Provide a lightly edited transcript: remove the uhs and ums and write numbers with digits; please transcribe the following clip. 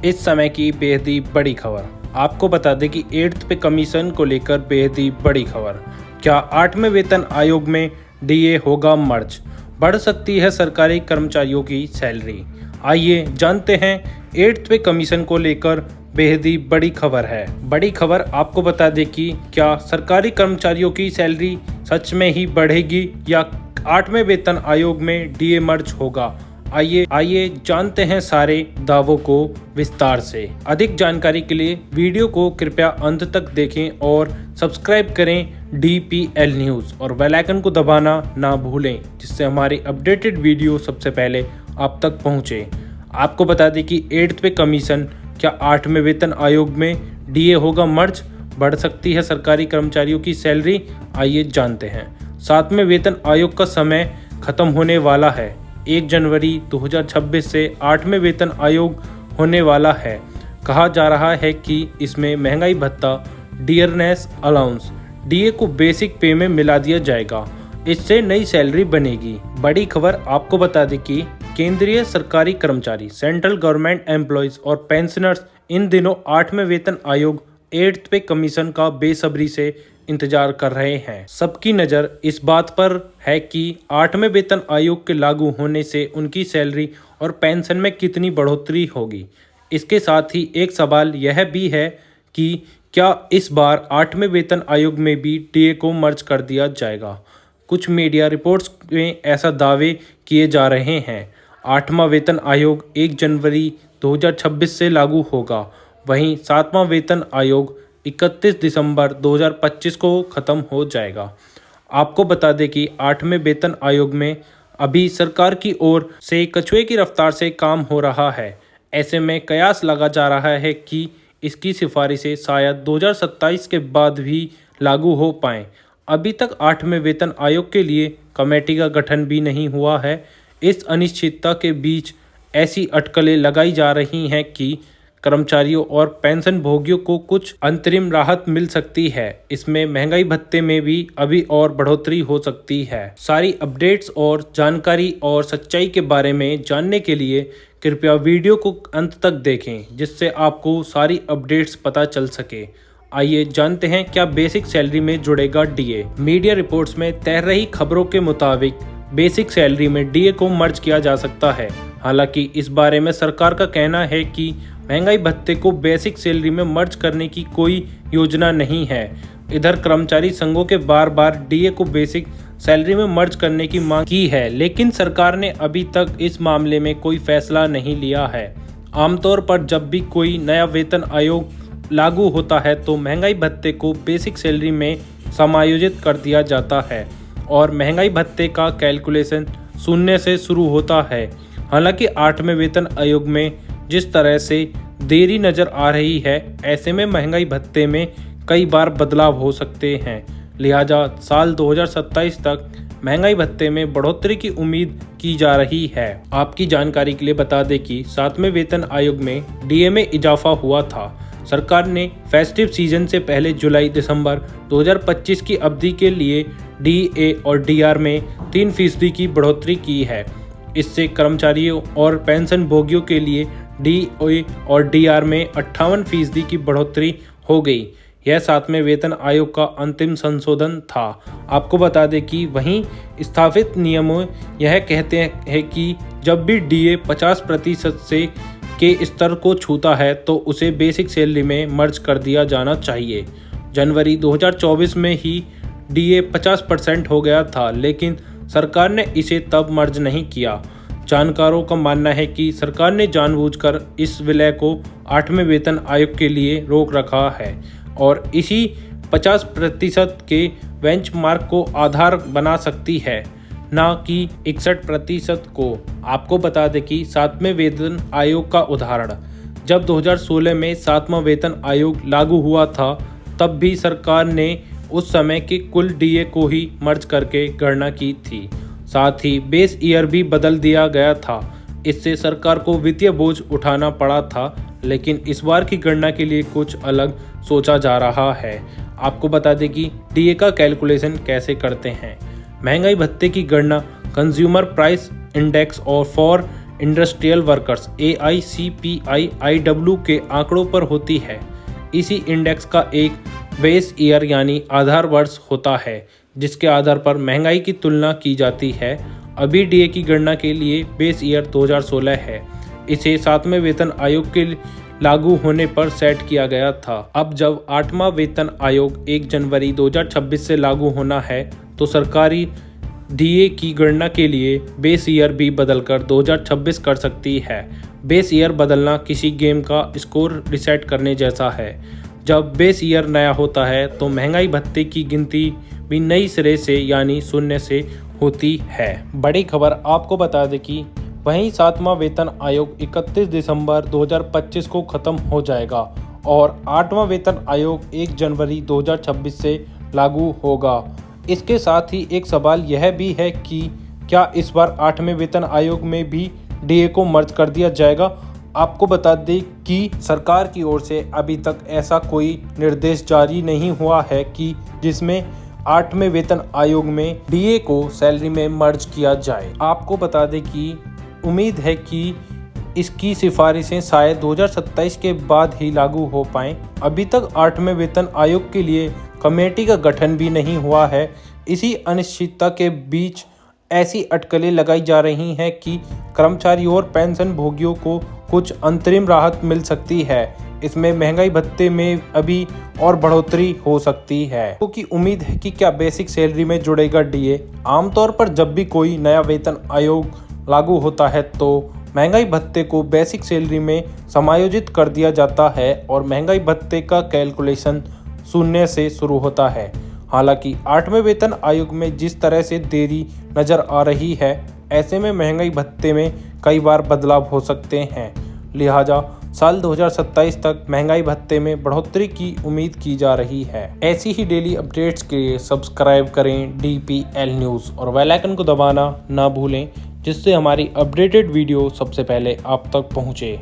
इस समय की बेहद ही बड़ी खबर। आपको बता दें कि 8th पे कमीशन को लेकर बेहद ही बड़ी खबर। क्या 8वें वेतन आयोग में डीए होगा मर्ज? बढ़ सकती है सरकारी कर्मचारियों की सैलरी। आइए जानते हैं 8th पे कमीशन को लेकर बेहद ही बड़ी खबर है। बड़ी खबर आपको बता दें कि क्या सरकारी कर्मचारियों की सैलरी सच में ही बढ़ेगी या 8वें वेतन आयोग में डीए मर्ज होगा। आइए जानते हैं सारे दावों को विस्तार से। अधिक जानकारी के लिए वीडियो को कृपया अंत तक देखें और सब्सक्राइब करें DPL न्यूज़ और बेल आइकन को दबाना ना भूलें, जिससे हमारी अपडेटेड वीडियो सबसे पहले आप तक पहुंचे। आपको बता दें कि 8th पे कमीशन, क्या 8वें वेतन आयोग में डीए होगा मर्ज? बढ़ सकती है सरकारी कर्मचारियों की सैलरी। आइए जानते हैं। 7वें वेतन आयोग का समय खत्म होने वाला है। 1 जनवरी 2026 से 8वें वेतन आयोग होने वाला है। कहा जा रहा है कि इसमें महंगाई भत्ता, डियरनेस अलाउंस, डीए को बेसिक पे में मिला दिया जाएगा। इससे नई सैलरी बनेगी। बड़ी खबर आपको बता दें कि केंद्रीय सरकारी कर्मचारी, सेंट्रल गवर्नमेंट एम्प्लॉयज और पेंशनर्स इन दिनों 8वें वेतन आयोग 8th पे कमीशन का बेसब्री से इंतजार कर रहे हैं। सबकी नज़र इस बात पर है कि 8वें वेतन आयोग के लागू होने से उनकी सैलरी और पेंशन में कितनी बढ़ोतरी होगी। इसके साथ ही एक सवाल यह भी है कि क्या इस बार 8वें वेतन आयोग में भी डीए को मर्ज कर दिया जाएगा। कुछ मीडिया रिपोर्ट्स में ऐसा दावे किए जा रहे हैं। 8वां वेतन आयोग 1 जनवरी 2026 से लागू होगा। वहीं 7वां वेतन आयोग 31 दिसंबर 2025 को ख़त्म हो जाएगा। आपको बता दें कि 8वें वेतन आयोग में अभी सरकार की ओर से कछुए की रफ्तार से काम हो रहा है। ऐसे में कयास लगा जा रहा है कि इसकी सिफारिशें शायद 2027 के बाद भी लागू हो पाएँ। अभी तक 8वें वेतन आयोग के लिए कमेटी का गठन भी नहीं हुआ है। इस अनिश्चितता के बीच ऐसी अटकलें लगाई जा रही हैं कि कर्मचारियों और पेंशन भोगियों को कुछ अंतरिम राहत मिल सकती है। इसमें महंगाई भत्ते में भी अभी और बढ़ोतरी हो सकती है। सारी अपडेट्स और जानकारी और सच्चाई के बारे में जानने के लिए कृपया वीडियो को अंत तक देखें, जिससे आपको सारी अपडेट्स पता चल सके। आइए जानते हैं क्या बेसिक सैलरी में जुड़ेगा डीए। मीडिया रिपोर्ट्स में तैर रही खबरों के मुताबिक बेसिक सैलरी में डीए को मर्ज किया जा सकता है। हालांकि इस बारे में सरकार का कहना है कि महंगाई भत्ते को बेसिक सैलरी में मर्ज करने की कोई योजना नहीं है। इधर कर्मचारी संघों के बार बार डीए को बेसिक सैलरी में मर्ज करने की मांग की है, लेकिन सरकार ने अभी तक इस मामले में कोई फैसला नहीं लिया है। आमतौर पर जब भी कोई नया वेतन आयोग लागू होता है तो महंगाई भत्ते को बेसिक सैलरी में समायोजित कर दिया जाता है और महंगाई भत्ते का कैलकुलेशन शून्य से शुरू होता है। हालांकि 8वें वेतन आयोग में जिस तरह से देरी नज़र आ रही है, ऐसे में महंगाई भत्ते में कई बार बदलाव हो सकते हैं। लिहाजा साल 2027 तक महंगाई भत्ते में बढ़ोतरी की उम्मीद की जा रही है। आपकी जानकारी के लिए बता दें कि 7वें वेतन आयोग में डीए में इजाफा हुआ था। सरकार ने फेस्टिव सीजन से पहले जुलाई-दिसंबर 2025 की अवधि के लिए डीए और डीआर में 3% की बढ़ोतरी की है। इससे कर्मचारियों और पेंशन भोगियों के लिए डीए और डीआर में 58% की बढ़ोतरी हो गई। यह 7वें वेतन आयोग का अंतिम संशोधन था। आपको बता दें कि वहीं स्थापित नियमों यह कहते हैं कि जब भी डीए 50% से के स्तर को छूता है तो उसे बेसिक सैलरी में मर्ज कर दिया जाना चाहिए। जनवरी 2024 में ही डीए 50% हो गया था, लेकिन सरकार ने इसे तब मर्ज नहीं किया। जानकारों का मानना है कि सरकार ने जानबूझकर इस विलय को 8वें वेतन आयोग के लिए रोक रखा है और इसी 50% के बेंचमार्क को आधार बना सकती है, न कि 61% को। आपको बता दें कि 7वें वेतन आयोग का उदाहरण, जब 2016 में 7वां वेतन आयोग लागू हुआ था, तब भी सरकार ने उस समय के कुल डीए को ही मर्ज करके गणना की थी। साथ ही बेस ईयर भी बदल दिया गया था। इससे सरकार को वित्तीय बोझ उठाना पड़ा था, लेकिन इस बार की गणना के लिए कुछ अलग सोचा जा रहा है। आपको बता दें कि डीए का कैलकुलेशन कैसे करते हैं। महंगाई भत्ते की गणना कंज्यूमर प्राइस इंडेक्स और फॉर इंडस्ट्रियल वर्कर्स AICPI-IW के आंकड़ों पर होती है। इसी इंडेक्स का एक बेस ईयर यानी आधार वर्ष होता है, जिसके आधार पर महंगाई की तुलना की जाती है। अभी डीए की गणना के लिए बेस ईयर 2016 है। इसे 7वें वेतन आयोग के लागू होने पर सेट किया गया था। अब जब 8वां वेतन आयोग 1 जनवरी 2026 से लागू होना है, तो सरकारी डीए की गणना के लिए बेस ईयर भी बदलकर 2026 कर सकती है। बेस ईयर बदलना किसी गेम का स्कोर रिसेट करने जैसा है। जब बेस ईयर नया होता है तो महंगाई भत्ते की गिनती भी नई सिरे से यानी शून्य से होती है। बड़ी खबर आपको बता दें कि वहीं 7वां वेतन आयोग 31 दिसंबर 2025 को खत्म हो जाएगा और 8वां वेतन आयोग 1 जनवरी 2026 से लागू होगा। इसके साथ ही एक सवाल यह भी है कि क्या इस बार 8वें वेतन आयोग में भी डीए को मर्ज कर दिया जाएगा। आपको बता दें कि सरकार की ओर से अभी तक ऐसा कोई निर्देश जारी नहीं हुआ है कि जिसमें 8वें वेतन आयोग में डीए को सैलरी में मर्ज किया जाए। आपको बता दें कि उम्मीद है कि इसकी सिफारिशें शायद 2027 के बाद ही लागू हो पाएं। अभी तक 8वें वेतन आयोग के लिए कमेटी का गठन भी नहीं हुआ है। इसी अनिश्चितता के बीच ऐसी अटकलें लगाई जा रही हैं कि कर्मचारियों और पेंशन भोगियों को कुछ अंतरिम राहत मिल सकती है। इसमें महंगाई भत्ते में अभी और बढ़ोतरी हो सकती है, क्योंकि उम्मीद है कि क्या बेसिक सैलरी में जुड़ेगा डीए। आमतौर पर जब भी कोई नया वेतन आयोग लागू होता है तो महंगाई भत्ते को बेसिक सैलरी में समायोजित कर दिया जाता है और महंगाई भत्ते का कैलकुलेशन शून्य से शुरू होता है। हालांकि 8वें वेतन आयोग में जिस तरह से देरी नजर आ रही है, ऐसे में महंगाई भत्ते में कई बार बदलाव हो सकते हैं। लिहाजा साल 2027 तक महंगाई भत्ते में बढ़ोतरी की उम्मीद की जा रही है। ऐसी ही डेली अपडेट्स के लिए सब्सक्राइब करें DPL न्यूज़ और बेल आइकन को दबाना ना भूलें, जिससे हमारी अपडेटेड वीडियो सबसे पहले आप तक पहुँचे।